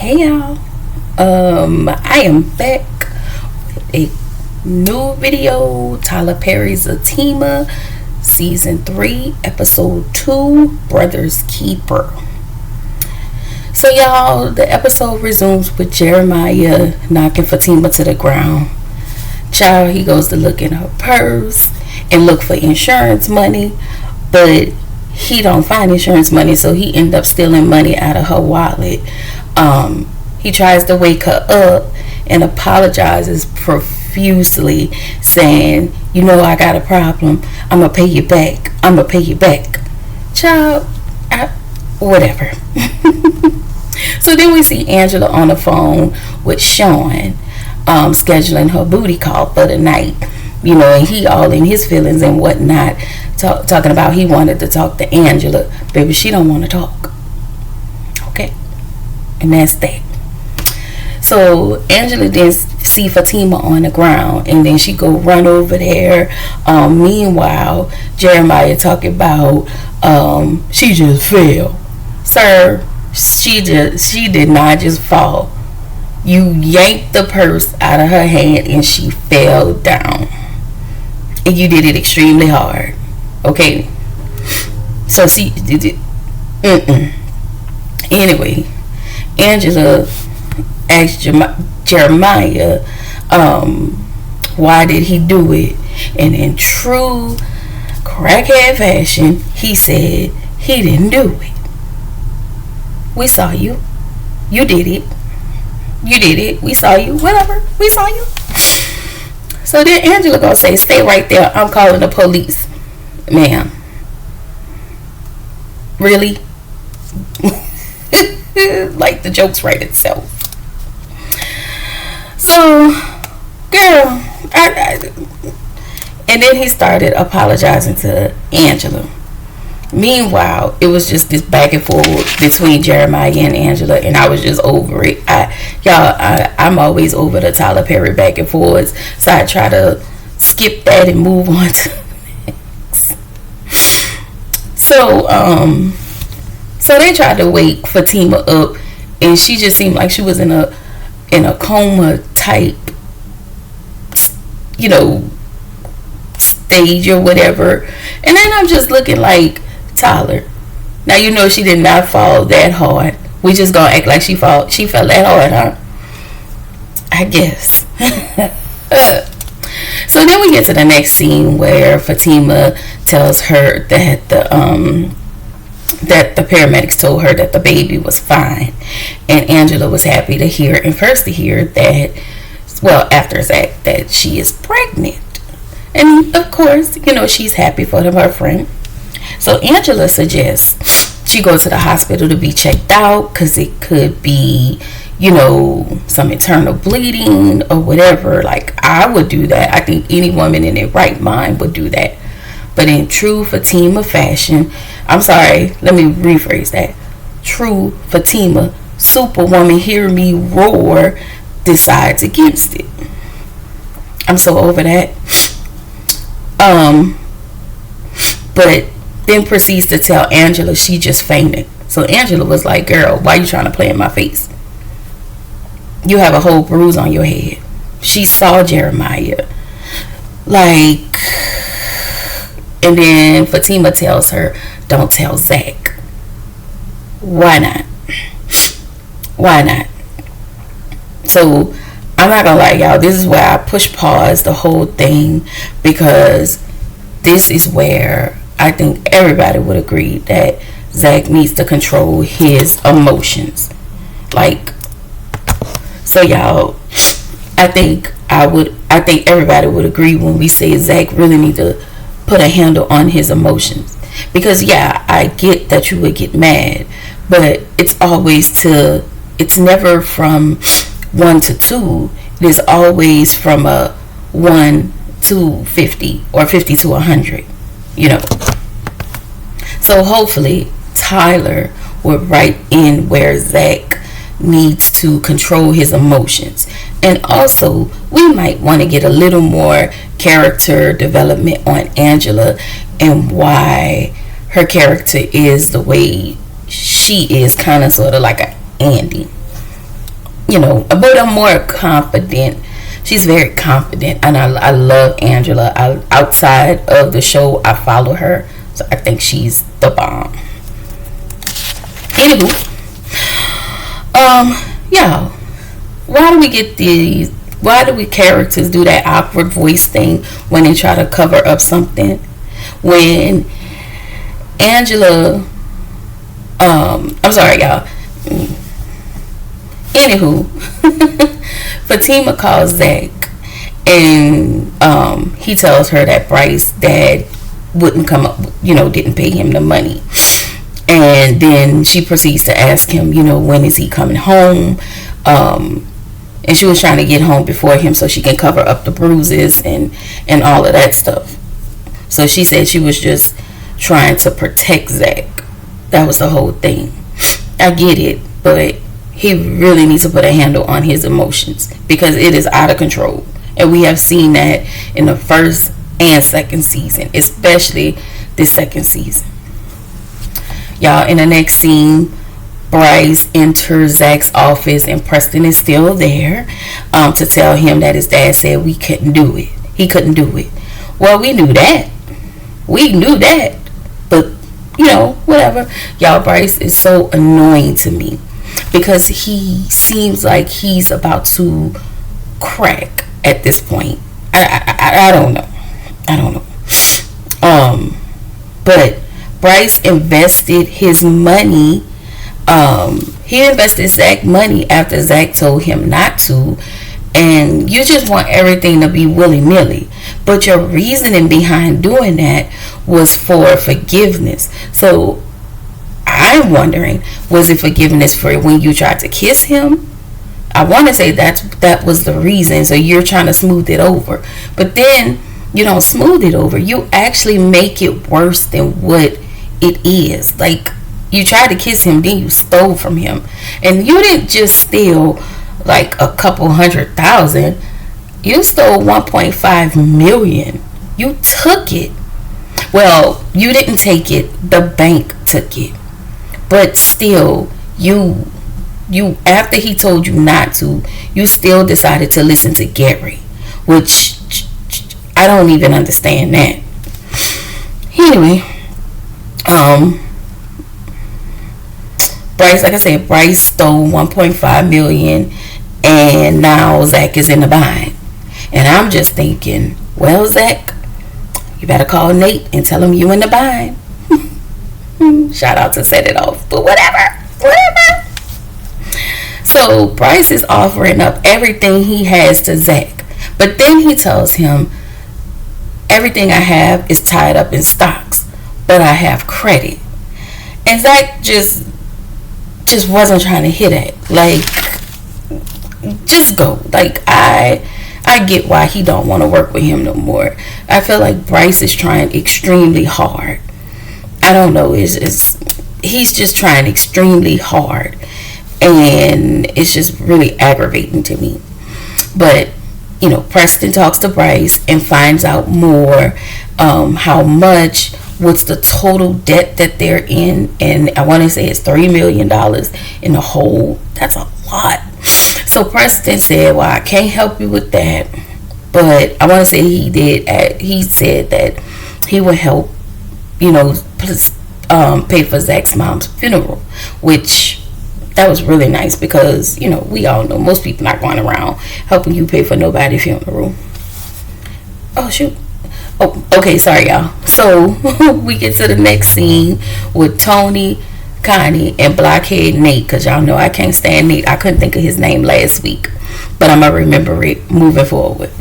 Hey y'all, I am back with a new video. Tyler Perry's Zatima, season 3, episode 2, Brother's Keeper. So y'all, the episode resumes with Jeremiah knocking Fatima to the ground. Child, he goes to look in her purse and look for insurance money, but he don't find insurance money, so he end up stealing money out of her wallet. He tries to wake her up and apologizes profusely, saying, I got a problem. I'm going to pay you back. Child, whatever. So then we see Angela on the phone with Sean, scheduling her booty call for the night. And he all in his feelings and whatnot, talking about he wanted to talk to Angela. Baby, she don't want to talk. Okay? And that's that. So Angela then see Fatima on the ground, and then she go run over there. Meanwhile, Jeremiah talking about she just fell. Sir, she did not just fall. You yanked the purse out of her hand and she fell down. And you did it extremely hard. Okay? So she did it. Anyway, Angela asked Jeremiah why did he do it, and in true crackhead fashion, he said he didn't do it. We saw you. You did it. We saw you. Whatever. We saw you. So then Angela gonna say, stay right there. I'm calling the police. Ma'am. Really? Like the jokes write itself. So, girl, and then he started apologizing to Angela. Meanwhile, it was just this back and forth between Jeremiah and Angela, and I was just over it. I'm always over the Tyler Perry back and forths, so I try to skip that and move on to the next. So they tried to wake Fatima up, and she just seemed like she was in a coma type, stage or whatever. And then I'm just looking like, Tyler, now she did not fall that hard. We just gonna act like she fell that hard, huh? I guess. So then we get to the next scene where Fatima tells her that the paramedics told her that the baby was fine, and Angela was happy to hear, that, after Zach, that she is pregnant. And of course, she's happy for her friend. So Angela suggests she go to the hospital to be checked out, because it could be, some internal bleeding or whatever. Like, I would do that. I think any woman in their right mind would do that. But in true Fatima fashion, I'm sorry, let me rephrase that. True Fatima, superwoman, hear me roar, decides against it. I'm so over that. But then proceeds to tell Angela she just fainted. So Angela was like, girl, why you trying to play in my face? You have a whole bruise on your head. She saw Jeremiah. And then Fatima tells her, don't tell Zach. Why not? So I'm not gonna lie, y'all, this is where I push pause the whole thing, because this is where I think everybody would agree that Zach needs to control his emotions. So y'all, I think everybody would agree when we say Zach really needs to put a handle on his emotions. Because I get that you would get mad, but it's never from 1 to 2. It is always from a 1 to 50 or 50 to 100. So hopefully Tyler will write in where Zach needs to control his emotions. And also, we might want to get a little more character development on Angela and why her character is the way she is, kind of sort of like a Andy. but I'm more confident. She's very confident, and I love Angela. Outside of the show, I follow her, so I think she's the bomb. Anywho, y'all, why do we characters do that awkward voice thing when they try to cover up something? When Angela, I'm sorry, y'all. Anywho, Zatima calls Zach, and he tells her that Bryce's dad wouldn't come up, didn't pay him the money. And then she proceeds to ask him, when is he coming home? And she was trying to get home before him so she can cover up the bruises and all of that stuff. So she said she was just trying to protect Zach. That was the whole thing. I get it, but he really needs to put a handle on his emotions because it is out of control. And we have seen that in the first and second season, especially this second season. Y'all, in the next scene, Bryce enters Zach's office and Preston is still there to tell him that his dad said we couldn't do it. He couldn't do it. Well, we knew that. But, whatever. Y'all, Bryce is so annoying to me because he seems like he's about to crack at this point. I don't know. But Bryce invested his money. He invested Zach money after Zach told him not to, and you just want everything to be willy-nilly. But your reasoning behind doing that was for forgiveness. So I'm wondering, was it forgiveness for when you tried to kiss him? I want to say that was the reason. So you're trying to smooth it over, but then you don't smooth it over. You actually make it worse than what it is. Like, you tried to kiss him, then you stole from him, and you didn't just steal like a couple $100,000. You stole 1.5 million. You took it. Well, you didn't take it. The bank took it. But still, you after he told you not to, you still decided to listen to Gary, which I don't even understand that. Anyway, Bryce, like I said, Bryce stole 1.5 million, and now Zach is in the bind. And I'm just thinking, well, Zach, you better call Nate and tell him you in the bind. Shout out to Set It Off, but whatever. So Bryce is offering up everything he has to Zach, but then he tells him, everything I have is tied up in stocks, but I have credit. And Zach just wasn't trying to hit it. Like, just go. Like, I get why he don't want to work with him no more. I feel like Bryce is trying extremely hard. I don't know. He's just trying extremely hard, and it's just really aggravating to me. But Preston talks to Bryce and finds out more, how much, what's the total debt that they're in, and I want to say it's $3 million in the hole. That's a lot. So Preston said, well, I can't help you with that, but I want to say he said that he would help, pay for Zach's mom's funeral, which that was really nice because, we all know most people not going around helping you pay for nobody's funeral. Oh, shoot. Oh, okay, sorry, y'all. So we get to the next scene with Tony, Connie, and Blockhead Nate, because y'all know I can't stand Nate. I couldn't think of his name last week, but I'm gonna remember it moving forward.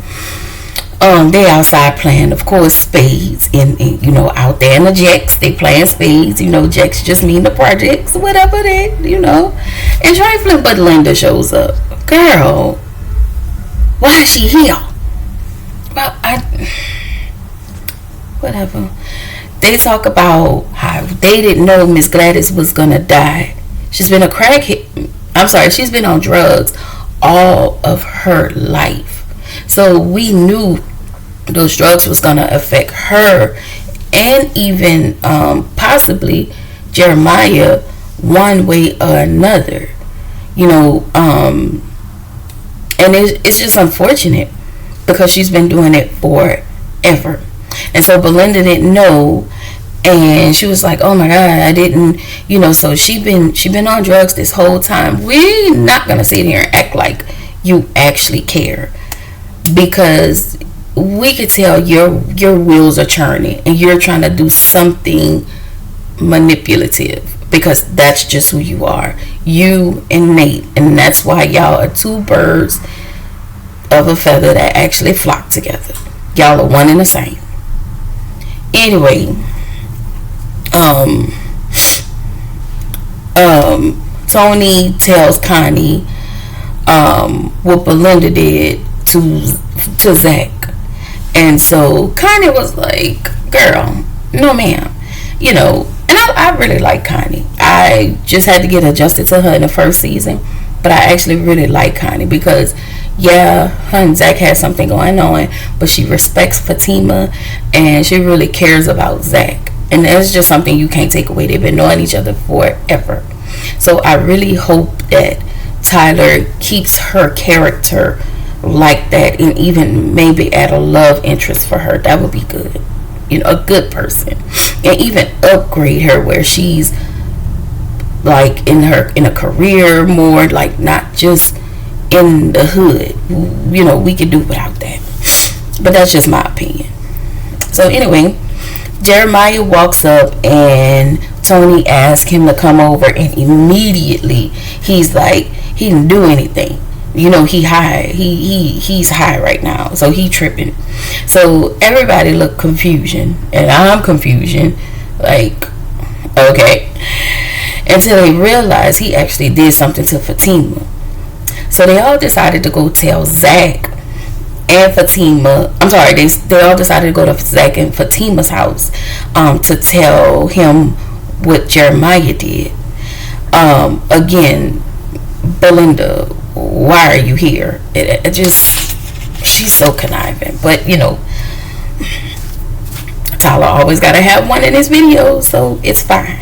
They outside playing, of course, spades, and out there in the jacks, they playing spades. Jacks just mean the projects, whatever that, and trifling. But Linda shows up. Girl, why is she here? Well, whatever. They talk about how they didn't know Miss Gladys was gonna die. She's been a crackhead. She's been on drugs all of her life. So we knew those drugs was gonna affect her, and even possibly Jeremiah, one way or another. And it's just unfortunate because she's been doing it forever. And so Belinda didn't know, and she was like, oh my god, I didn't, so she been on drugs this whole time. We're not gonna sit here and act like you actually care, because we could tell your wheels are churning and you're trying to do something manipulative, because that's just who you are, you and Nate. And that's why y'all are two birds of a feather that actually flock together. Y'all are one and the same. Anyway, Tony tells Connie what Belinda did to Zach. And so Connie was like, girl, no ma'am. And I really like Connie. I just had to get adjusted to her in the first season, but I actually really like Connie because, yeah, her and Zach had something going on, but she respects Fatima and she really cares about Zach. And that's just something you can't take away. They've been knowing each other forever. So I really hope that Tyler keeps her character like that, and even maybe add a love interest for her. That would be good. A good person, and even upgrade her where she's like in a career more, like not just in the hood. We could do without that, but that's just my opinion. So anyway, Jeremiah walks up and Tony asks him to come over, and immediately he's like, he didn't do anything. He high. He's high right now, so he tripping. So everybody look confusion, and I'm confusion. Like, okay, until they realize he actually did something to Fatima. So they all decided to go tell Zach and Fatima. I'm sorry, they all decided to go to Zach and Fatima's house to tell him what Jeremiah did. Again, Belinda, why are you here? It just, she's so conniving. But Tyler always gotta have one in his video, so it's fine.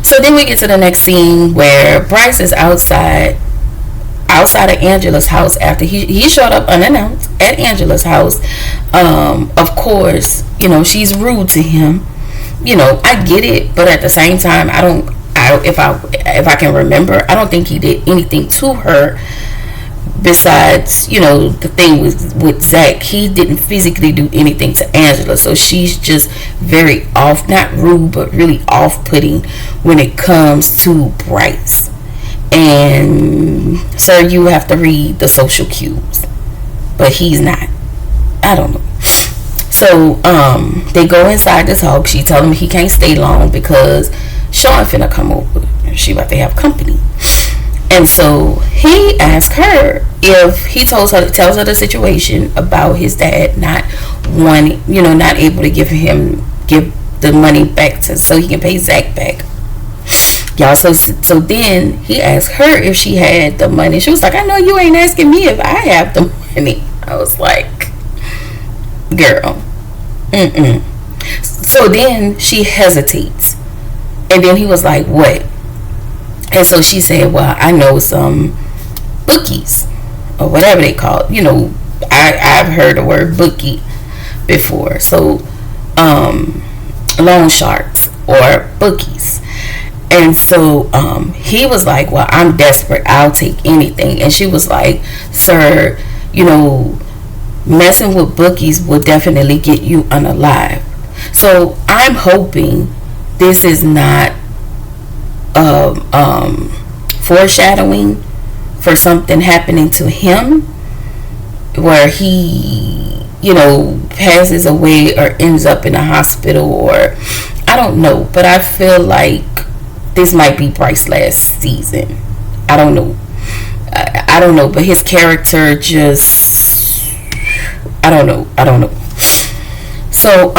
So then we get to the next scene where Bryce is outside of Angela's house after he showed up unannounced at Angela's house. Of course, she's rude to him. I get it, but at the same time, if I can remember, I don't think he did anything to her besides, the thing with Zach. He didn't physically do anything to Angela, so she's just very off, not rude, but really off-putting when it comes to Bryce. And sir, you have to read the social cues, but he's not. I don't know. So they go inside to talk. She told him he can't stay long because Sean finna come over. She about to have company. And so he asked her if he tells her the situation about his dad not wanting, not able to give the money back so he can pay Zach back. Y'all, so then he asked her if she had the money. She was like, I know you ain't asking me if I have the money. I was like, girl, So then she hesitates. And then he was like, what? And so she said, well, I know some bookies or whatever they call it. I've heard the word bookie before. So loan sharks or bookies. And so he was like, well, I'm desperate. I'll take anything. And she was like, sir, messing with bookies will definitely get you unalive. So I'm hoping this is not foreshadowing for something happening to him where he, passes away or ends up in a hospital, or I don't know. But I feel like this might be Bryce's last season. I don't know. I don't know. But his character just, I don't know. So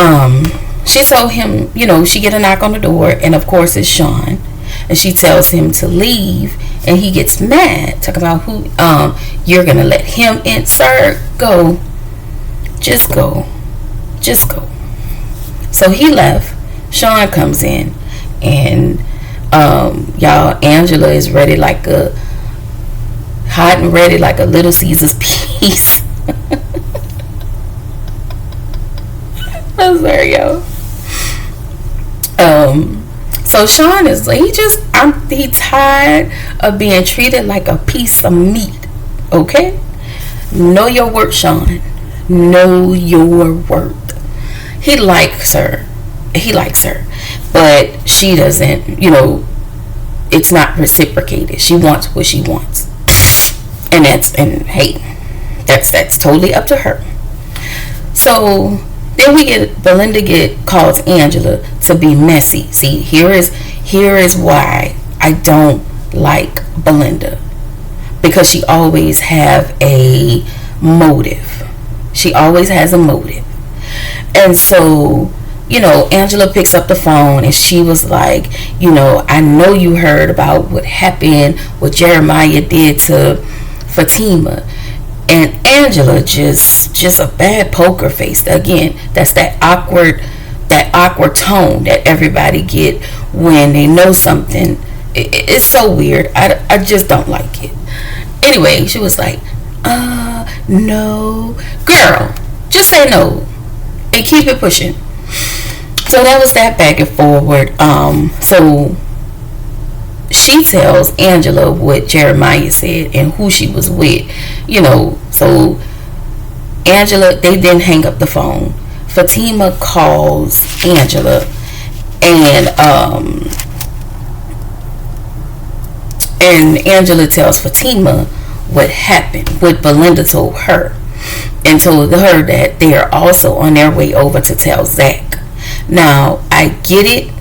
she told him, she get a knock on the door, and of course it's Sean, and she tells him to leave, and he gets mad, talking about who you're gonna let him in. Sir, go. Just go. So he left. Sean comes in, and y'all, Angela is ready like a hot and ready like a Little Caesar's piece. I'm sorry, yo. So Sean is he tired of being treated like a piece of meat. Okay? Know your worth, Sean. Know your worth. He likes her. But she doesn't, it's not reciprocated. She wants what she wants. And that's totally up to her. So then Belinda calls Angela to be messy. See, here is why I don't like Belinda. Because she always have a motive. She always has a motive. And so, Angela picks up the phone and she was like, I know you heard about what happened, what Jeremiah did to Fatima. And Angela just a bad poker face. Again, that's that awkward tone that everybody get when they know something. It's so weird. I just don't like it. Anyway, she was like, no. Girl, just say no and keep it pushing. So that was that back and forward. So she tells Angela what Jeremiah said and who she was with. So Angela, they didn't hang up the phone. Fatima calls Angela and Angela tells Fatima what happened, what Belinda told her, and told her that they are also on their way over to tell Zach. Now, I get it,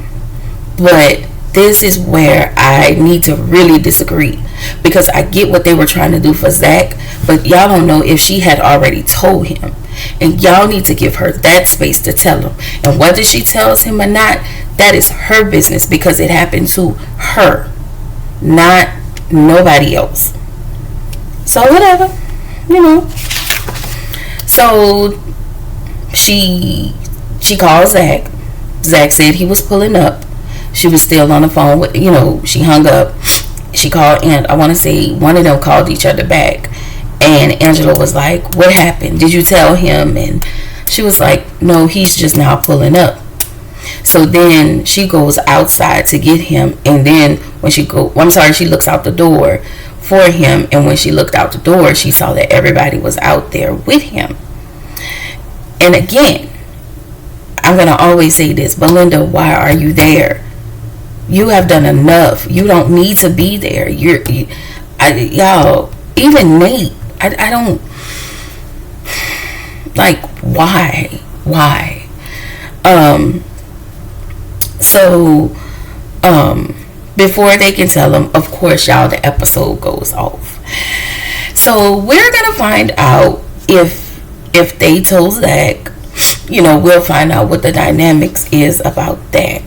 but this is where I need to really disagree, because I get what they were trying to do for Zach, but y'all don't know if she had already told him, and y'all need to give her that space to tell him. And whether she tells him or not, that is her business, because it happened to her, not nobody else. So whatever, So she called Zach. Zach said he was pulling up. She was still on the phone with, she hung up. She called, and I want to say one of them called each other back. And Angela was like, what happened? Did you tell him? And she was like, no, he's just now pulling up. So then she goes outside to get him. And then when she looks out the door for him. And when she looked out the door, she saw that everybody was out there with him. And again, I'm going to always say this, Belinda, why are you there? You have done enough. You don't need to be there. Y'all, even Nate, I don't, like, why? So, before they can tell him, of course, y'all, the episode goes off. So, we're going to find out if they told Zach, we'll find out what the dynamics is about that.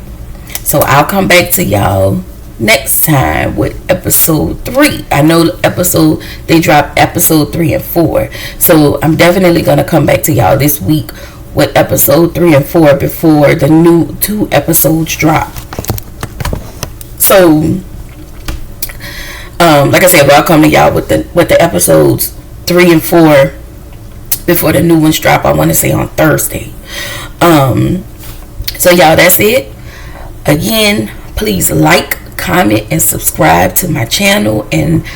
So I'll come back to y'all next time with episode 3. I know they dropped episode 3 and 4. So I'm definitely going to come back to y'all this week with episode 3 and 4 before the new 2 episodes drop. So, like I said, I'll come to y'all with the episodes 3 and 4 before the new ones drop. I want to say on Thursday. So y'all, that's it. Again, please like, comment, and subscribe to my channel, and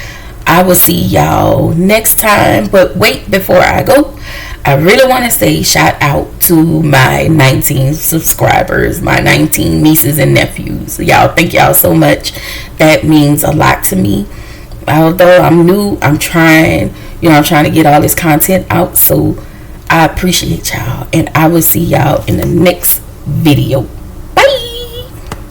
I will see y'all next time. But wait, before I go, I really want to say shout out to my 19 subscribers, my 19 nieces and nephews. Y'all, thank y'all so much. That means a lot to me. Although I'm new, I'm trying to get all this content out, so I appreciate y'all, and I will see y'all in the next video. Bye.